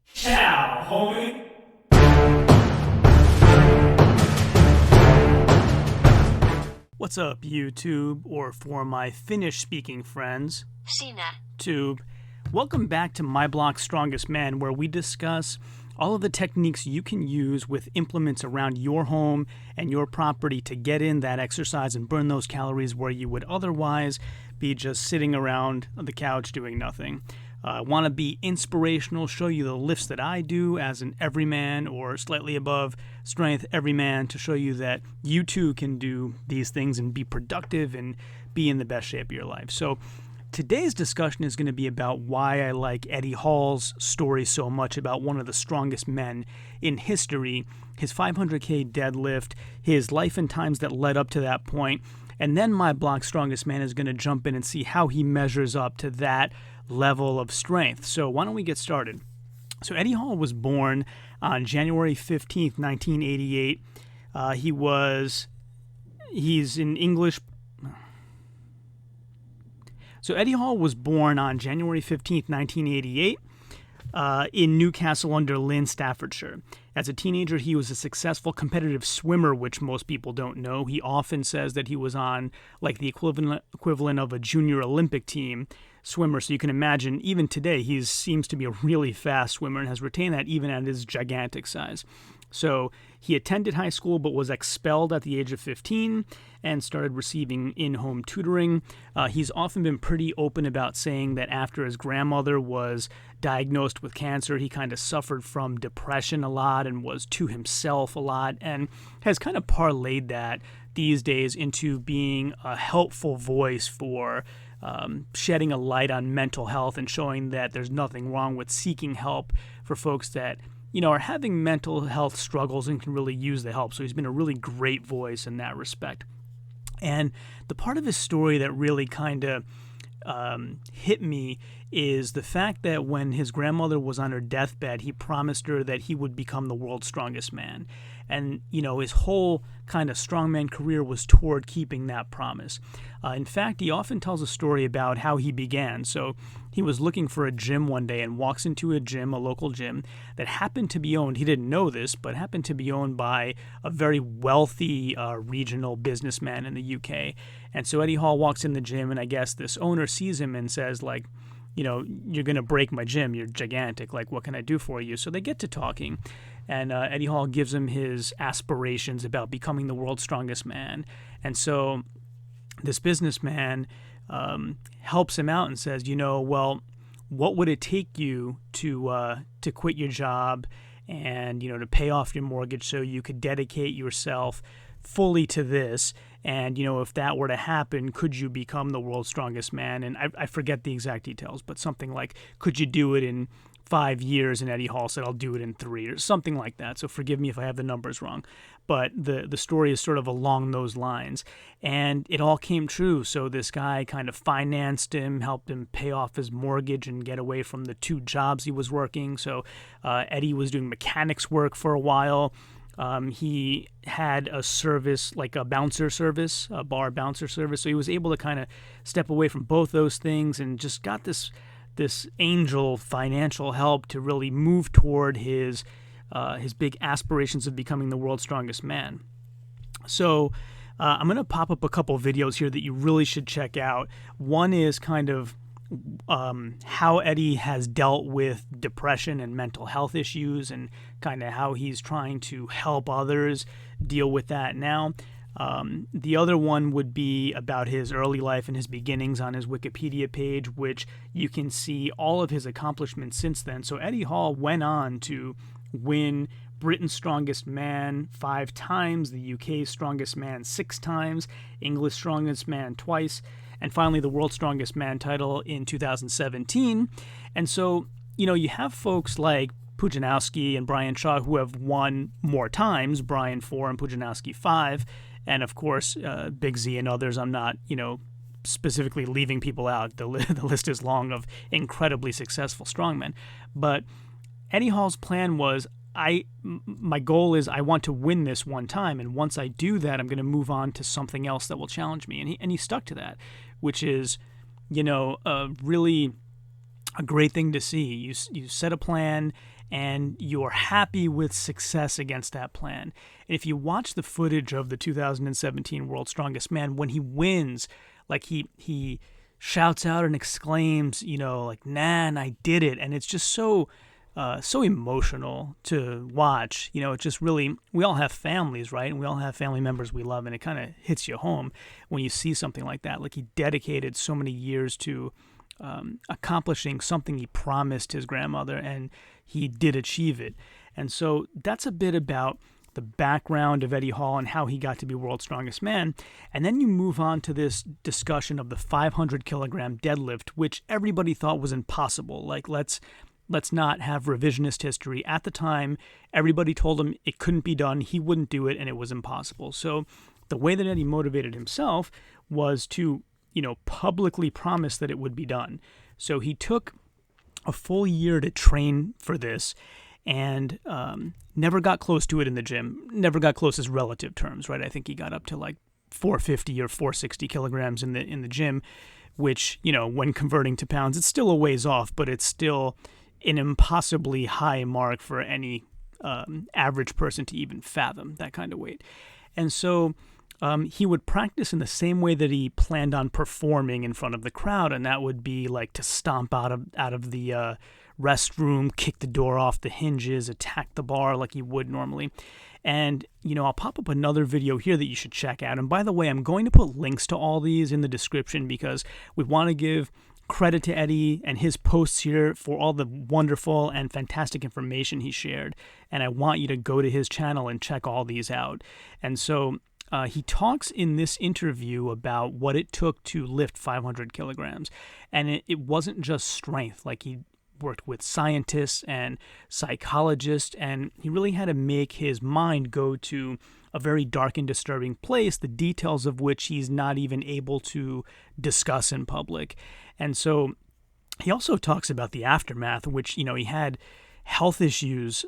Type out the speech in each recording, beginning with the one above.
Ciao, homie. What's up, YouTube, or for my Finnish-speaking friends, Sinä. Tube. Welcome back to My Block's Strongest Man, where we discuss all of the techniques you can use with implements around your home and your property to get in that exercise and burn those calories where you would otherwise be just sitting around on the couch doing nothing. I want to be inspirational, show you the lifts that I do as an everyman or slightly above strength everyman to show you that you too can do these things and be productive and be in the best shape of your life. So today's discussion is going to be about why I like Eddie Hall's story so much about one of the strongest men in history, his 500K deadlift, his life and times that led up to that point, and then My Block's Strongest Man is going to jump in and see how he measures up to that level of strength. So why don't we get started? So Eddie Hall was born on January 15th, 1988. He's in English. So Eddie Hall was born on January 15th, 1988, in Newcastle-under-Lynd, Staffordshire. As a teenager, he was a successful competitive swimmer, which most people don't know. He often says that he was on like the equivalent of a junior Olympic team swimmer. So you can imagine, even today, he seems to be a really fast swimmer and has retained that even at his gigantic size. So he attended high school but was expelled at the age of 15 and started receiving in-home tutoring. He's often been pretty open about saying that after his grandmother was diagnosed with cancer, he kind of suffered from depression a lot and was to himself a lot, and has kind of parlayed that these days into being a helpful voice for shedding a light on mental health and showing that there's nothing wrong with seeking help for folks that are having mental health struggles and can really use the help. So he's been a really great voice in that respect. And the part of his story that really kind of hit me is the fact that when his grandmother was on her deathbed, he promised her that he would become the world's strongest man. And, his whole kind of strongman career was toward keeping that promise. In fact, he often tells a story about how he began. So he was looking for a gym one day and walks into a gym, a local gym, that happened to be owned, he didn't know this, but happened to be owned by a very wealthy regional businessman in the UK. And so Eddie Hall walks in the gym, and I guess this owner sees him and says, like, you're going to break my gym. You're gigantic. Like, what can I do for you? So they get to talking, and Eddie Hall gives him his aspirations about becoming the world's strongest man. And so this businessman helps him out and says, well, what would it take you to quit your job and, to pay off your mortgage so you could dedicate yourself fully to this? And, if that were to happen, could you become the world's strongest man? And I forget the exact details, but something like, could you do it in 5 years? And Eddie Hall said, I'll do it in 3 or something like that. So forgive me if I have the numbers wrong. But the story is sort of along those lines. And it all came true. So this guy kind of financed him, helped him pay off his mortgage and get away from the 2 jobs he was working. So Eddie was doing mechanics work for a while. He had a service, like a bouncer service, a bar bouncer service. So he was able to kind of step away from both those things and just got this angel financial help to really move toward his big aspirations of becoming the world's strongest man. So I'm going to pop up a couple videos here that you really should check out. One is kind of how Eddie has dealt with depression and mental health issues and kind of how he's trying to help others deal with that now. The other one would be about his early life and his beginnings on his Wikipedia page, which you can see all of his accomplishments since then. So Eddie Hall went on to win Britain's Strongest Man 5 times, the UK's Strongest Man 6 times, English Strongest Man twice, and finally the World's Strongest Man title in 2017. And so, you have folks like Pujanowski and Brian Shaw who have won more times, Brian 4 and Pujanowski 5, and of course, Big Z and others. I'm not, specifically leaving people out. The list is long of incredibly successful strongmen. But Eddie Hall's plan was, my goal is I want to win this one time, and once I do that, I'm going to move on to something else that will challenge me. And he stuck to that, which is, really a great thing to see. You set a plan and you're happy with success against that plan. And if you watch the footage of the 2017 World's Strongest Man, when he wins, like he shouts out and exclaims, like, "Man, I did it!" And it's just so emotional to watch. It just really, we all have families, right? And we all have family members we love, and it kind of hits you home when you see something like that. Like, he dedicated so many years to accomplishing something he promised his grandmother, and he did achieve it. And so that's a bit about the background of Eddie Hall and how he got to be World's Strongest Man. And then you move on to this discussion of the 500 kilogram deadlift, which everybody thought was impossible. Like, let's not have revisionist history. At the time, everybody told him it couldn't be done, he wouldn't do it, and it was impossible. So the way that Eddie motivated himself was to publicly promise that it would be done. So he took a full year to train for this, and never got close to it in the gym. Never got close as relative terms, right? I think he got up to like 450 or 460 kilograms in the gym, which, when converting to pounds, it's still a ways off, but it's still an impossibly high mark for any average person to even fathom that kind of weight. And so he would practice in the same way that he planned on performing in front of the crowd, and that would be like to stomp out of the restroom, kick the door off the hinges, attack the bar like he would normally. And, I'll pop up another video here that you should check out. And by the way, I'm going to put links to all these in the description because we want to give credit to Eddie and his posts here for all the wonderful and fantastic information he shared. And I want you to go to his channel and check all these out. And so he talks in this interview about what it took to lift 500 kilograms. And it wasn't just strength. Like, he worked with scientists and psychologists, and he really had to make his mind go to a very dark and disturbing place, the details of which he's not even able to discuss in public. And so he also talks about the aftermath, which, he had health issues,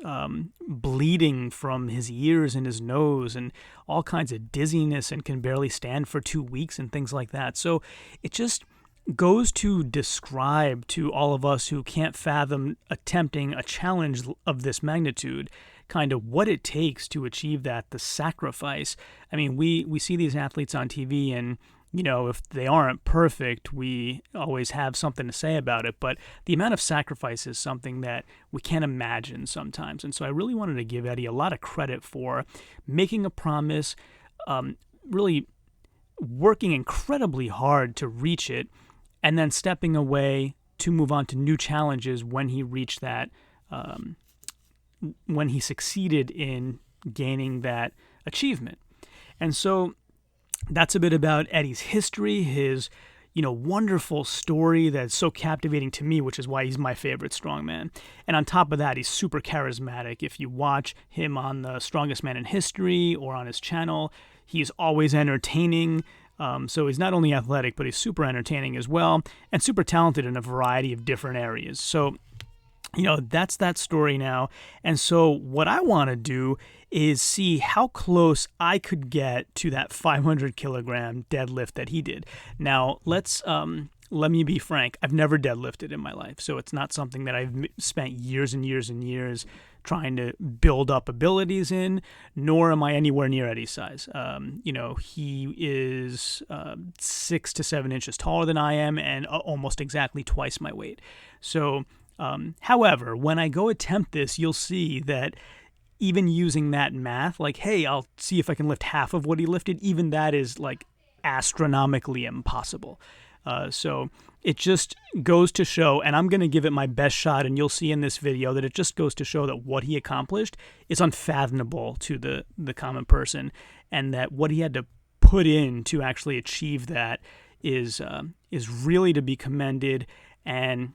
bleeding from his ears and his nose, and all kinds of dizziness, and can barely stand for 2 weeks and things like that. So it just goes to describe to all of us who can't fathom attempting a challenge of this magnitude kind of what it takes to achieve that, the sacrifice. I mean, we see these athletes on TV, and if they aren't perfect, we always have something to say about it. But the amount of sacrifice is something that we can't imagine sometimes. And so I really wanted to give Eddie a lot of credit for making a promise, really working incredibly hard to reach it, and then stepping away to move on to new challenges when he reached that, when he succeeded in gaining that achievement. And so that's a bit about Eddie's history, his, wonderful story that's so captivating to me, which is why he's my favorite strongman. And on top of that, he's super charismatic. If you watch him on the Strongest Man in History or on his channel, he's always entertaining. So he's not only athletic, but he's super entertaining as well, and super talented in a variety of different areas. So, that's that story now. And so what I want to do is see how close I could get to that 500 kilogram deadlift that he did. Now, let me be frank. I've never deadlifted in my life, so it's not something that I've spent years and years and years trying to build up abilities in, nor am I anywhere near Eddie's size. He is 6 to 7 inches taller than I am, and almost exactly twice my weight. So, however, when I go attempt this, you'll see that even using that math, like, hey, I'll see if I can lift half of what he lifted, even that is like astronomically impossible. So it just goes to show, and I'm going to give it my best shot, and you'll see in this video that it just goes to show that what he accomplished is unfathomable to the common person, and that what he had to put in to actually achieve that is really to be commended. And,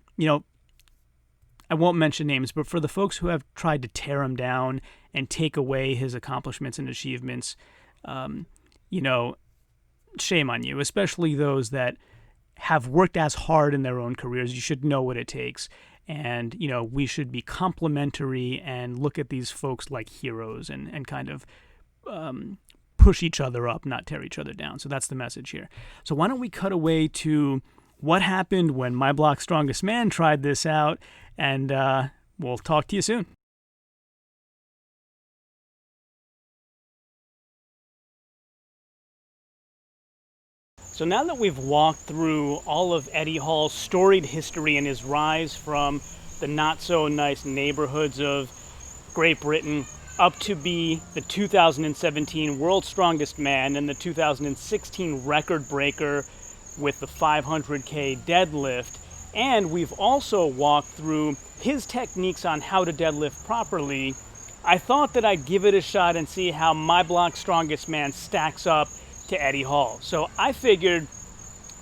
I won't mention names, but for the folks who have tried to tear him down and take away his accomplishments and achievements, shame on you, especially those that have worked as hard in their own careers. You should know what it takes. And, we should be complimentary and look at these folks like heroes and kind of push each other up, not tear each other down. So that's the message here. So why don't we cut away to what happened when My Block's Strongest Man tried this out, and we'll talk to you soon. So now that we've walked through all of Eddie Hall's storied history and his rise from the not-so-nice neighborhoods of Great Britain up to be the 2017 World's Strongest Man and the 2016 record breaker with the 500K deadlift, and we've also walked through his techniques on how to deadlift properly, I thought that I'd give it a shot and see how My Block's Strongest Man stacks up to Eddie Hall. So I figured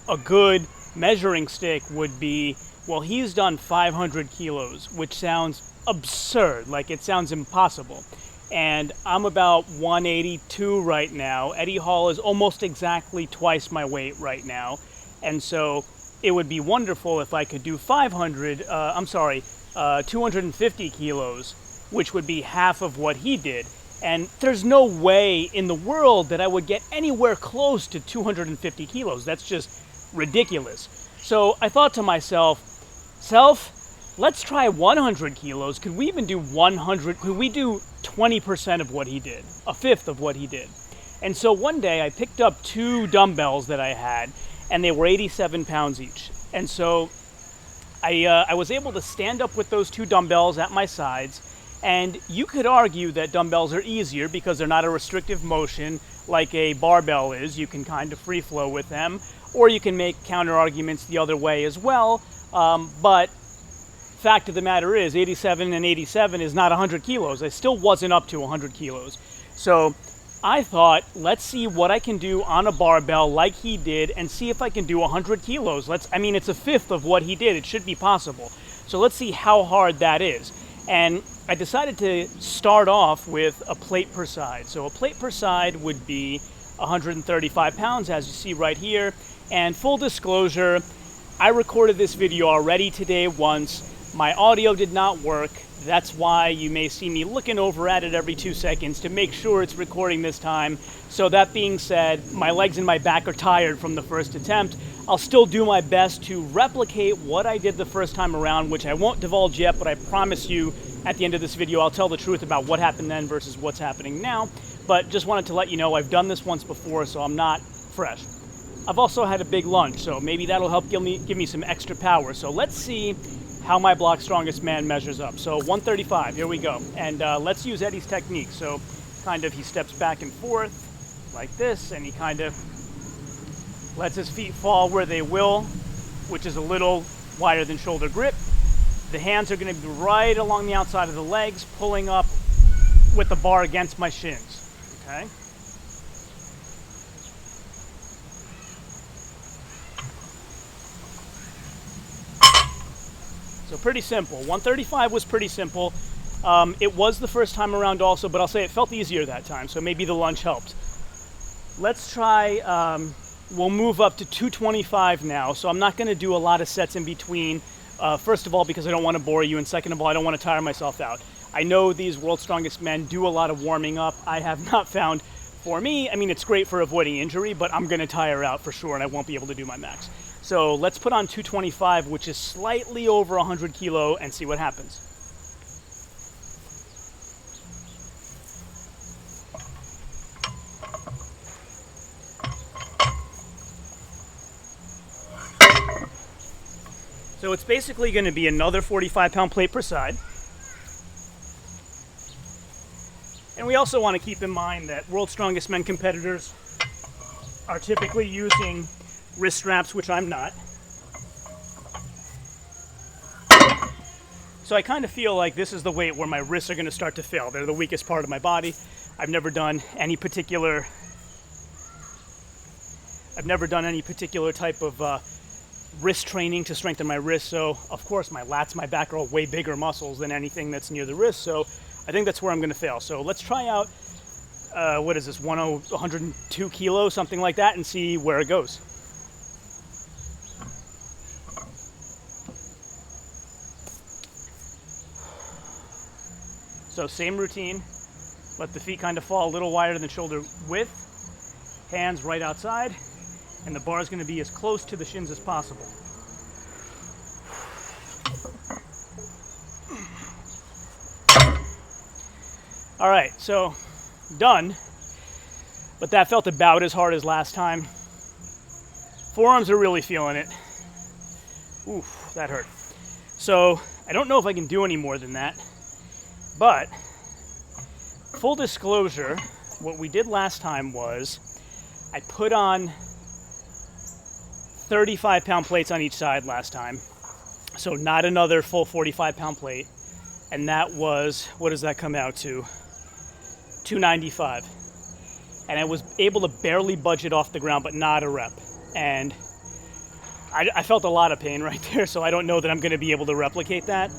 a good measuring stick would be, well, he's done 500 kilos, which sounds absurd, like it sounds impossible. And I'm about 182 right now. Eddie Hall is almost exactly twice my weight right now. And so it would be wonderful if I could do 250 kilos, which would be half of what he did. And there's no way in the world that I would get anywhere close to 250 kilos. That's just ridiculous. So I thought to myself, let's try 100 kilos. Could we even do 100? Could we do 20% of what he did? A fifth of what he did? And so one day I picked up 2 dumbbells that I had, and they were 87 pounds each. And so I was able to stand up with those 2 dumbbells at my sides. And you could argue that dumbbells are easier because they're not a restrictive motion like a barbell is. You can kind of free flow with them, or you can make counter arguments the other way as well. But fact of the matter is 87 and 87 is not 100 kilos. I still wasn't up to 100 kilos. So I thought, let's see what I can do on a barbell like he did and see if I can do 100 kilos. It's a fifth of what he did. It should be possible. So let's see how hard that is. And I decided to start off with a plate per side. So a plate per side would be 135 pounds, as you see right here. And full disclosure, I recorded this video already today once. My audio did not work. That's why you may see me looking over at it every 2 seconds to make sure it's recording this time. So that being said, my legs and my back are tired from the first attempt. I'll still do my best to replicate what I did the first time around, which I won't divulge yet, but I promise you at the end of this video I'll tell the truth about what happened then versus what's happening now. But just wanted to let you know I've done this once before, so I'm not fresh. I've also had a big lunch, so maybe that'll help give me some extra power. So let's see how My Block's Strongest Man measures up. So 135, here we go. And let's use Eddie's technique. So kind of he steps back and forth like this, and he kind of lets his feet fall where they will, which is a little wider than shoulder grip. The hands are going to be right along the outside of the legs, pulling up with the bar against my shins. Okay? So pretty simple. 135 was pretty simple. It was the first time around also, but I'll say it felt easier that time, so maybe the lunch helped. Let's try, we'll move up to 225 now, so I'm not going to do a lot of sets in between. First of all, because I don't want to bore you, and second of all, I don't want to tire myself out. I know these World's Strongest Men do a lot of warming up. I have not found, for me, I mean, it's great for avoiding injury, but I'm going to tire out for sure, and I won't be able to do my max. So let's put on 225, which is slightly over 100 kilo, and see what happens. So it's basically going to be another 45-pound plate per side. And we also want to keep in mind that World's Strongest Men competitors are typically using wrist straps, which I'm not. So I kind of feel like this is the weight where my wrists are going to start to fail. They're the weakest part of my body. I've never done any particular type of wrist training to strengthen my wrist. So of course my lats, my back are all way bigger muscles than anything that's near the wrist. So I think that's where I'm going to fail. So let's try out, what is this, 102 kilos, something like that, and see where it goes. So same routine, let the feet kind of fall a little wider than shoulder width, hands right outside, and the bar is going to be as close to the shins as possible. All right, so done, but that felt about as hard as last time. Forearms are really feeling it. Oof, that hurt. So I don't know if I can do any more than that, but full disclosure, what we did last time was I put on 35-pound plates on each side last time, so not another full 45-pound plate, and that was, what does that come out to? 295. And I was able to barely budge it off the ground, but not a rep. And I felt a lot of pain right there, so I don't know that I'm going to be able to replicate that.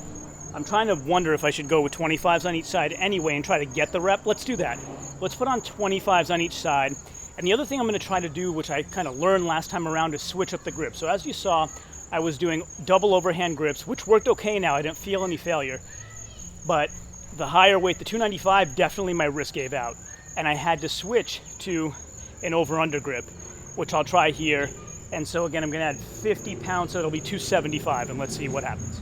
I'm trying to wonder if I should go with 25s on each side anyway and try to get the rep. Let's do that. Let's put on 25s on each side. And the other thing I'm going to try to do, which I kind of learned last time around, is switch up the grip. So as you saw, I was doing double overhand grips, which worked okay now. I didn't feel any failure. But the higher weight, the 295, definitely my wrist gave out. And I had to switch to an over-under grip, which I'll try here. And so again, I'm going to add 50 pounds, so it'll be 275, and let's see what happens.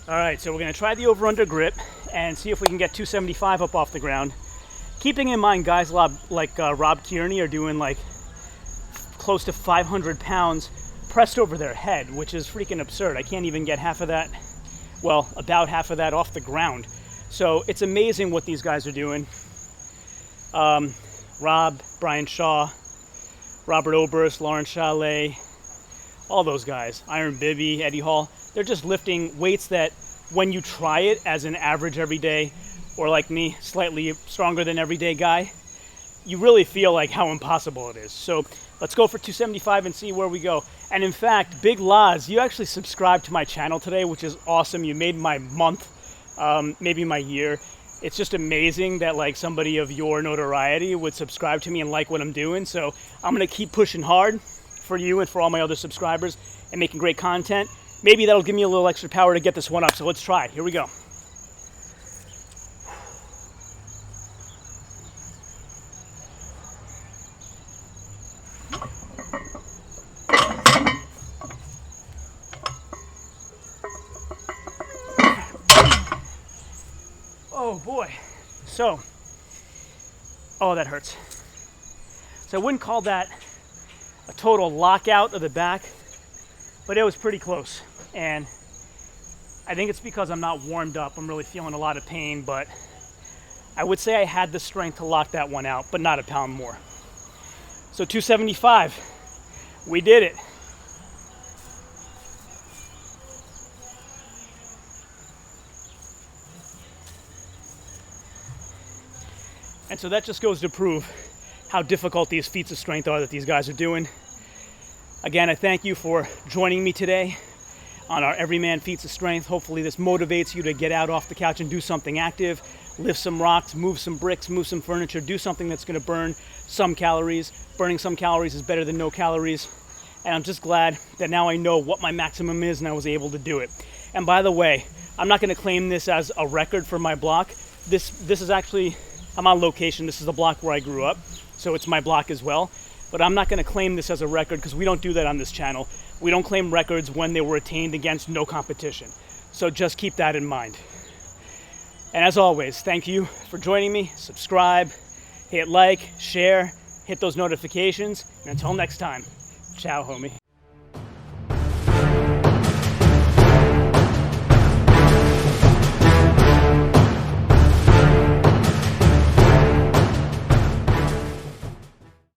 All right, so we're going to try the over-under grip and see if we can get 275 up off the ground. Keeping in mind, guys like Rob Kearney are doing like close to 500 pounds pressed over their head, which is freaking absurd. I can't even get half of that, well, about half of that off the ground. So it's amazing what these guys are doing. Rob, Brian Shaw, Robert Oberst, Laurence Shahlaei, all those guys, Iron Bibby, Eddie Hall, they're just lifting weights that when you try it as an average everyday, or like me, slightly stronger than everyday guy, you really feel like how impossible it is. So let's go for 275 and see where we go. And in fact, Big Laz, you actually subscribed to my channel today, which is awesome. You made my month, maybe my year. It's just amazing that like somebody of your notoriety would subscribe to me and like what I'm doing. So I'm gonna keep pushing hard for you and for all my other subscribers and making great content. Maybe that'll give me a little extra power to get this one up. So let's try it. Here we go. Oh boy. So, oh, that hurts. So I wouldn't call that a total lockout of the back, but it was pretty close. And I think it's because I'm not warmed up. I'm really feeling a lot of pain, but I would say I had the strength to lock that one out, but not a pound more. So 275, we did it. And so that just goes to prove how difficult these feats of strength are that these guys are doing. Again, I thank you for joining me today on our Everyman Feats of Strength. Hopefully this motivates you to get out off the couch and do something active, lift some rocks, move some bricks, move some furniture, do something that's gonna burn some calories. Burning some calories is better than no calories. And I'm just glad that now I know what my maximum is and I was able to do it. And by the way, I'm not gonna claim this as a record for my block. This is actually, I'm on location. This is the block where I grew up, so it's my block as well. But I'm not gonna claim this as a record because we don't do that on this channel. We don't claim records when they were attained against no competition. So just keep that in mind. And as always, thank you for joining me. Subscribe, hit like, share, hit those notifications. And until next time, ciao, homie.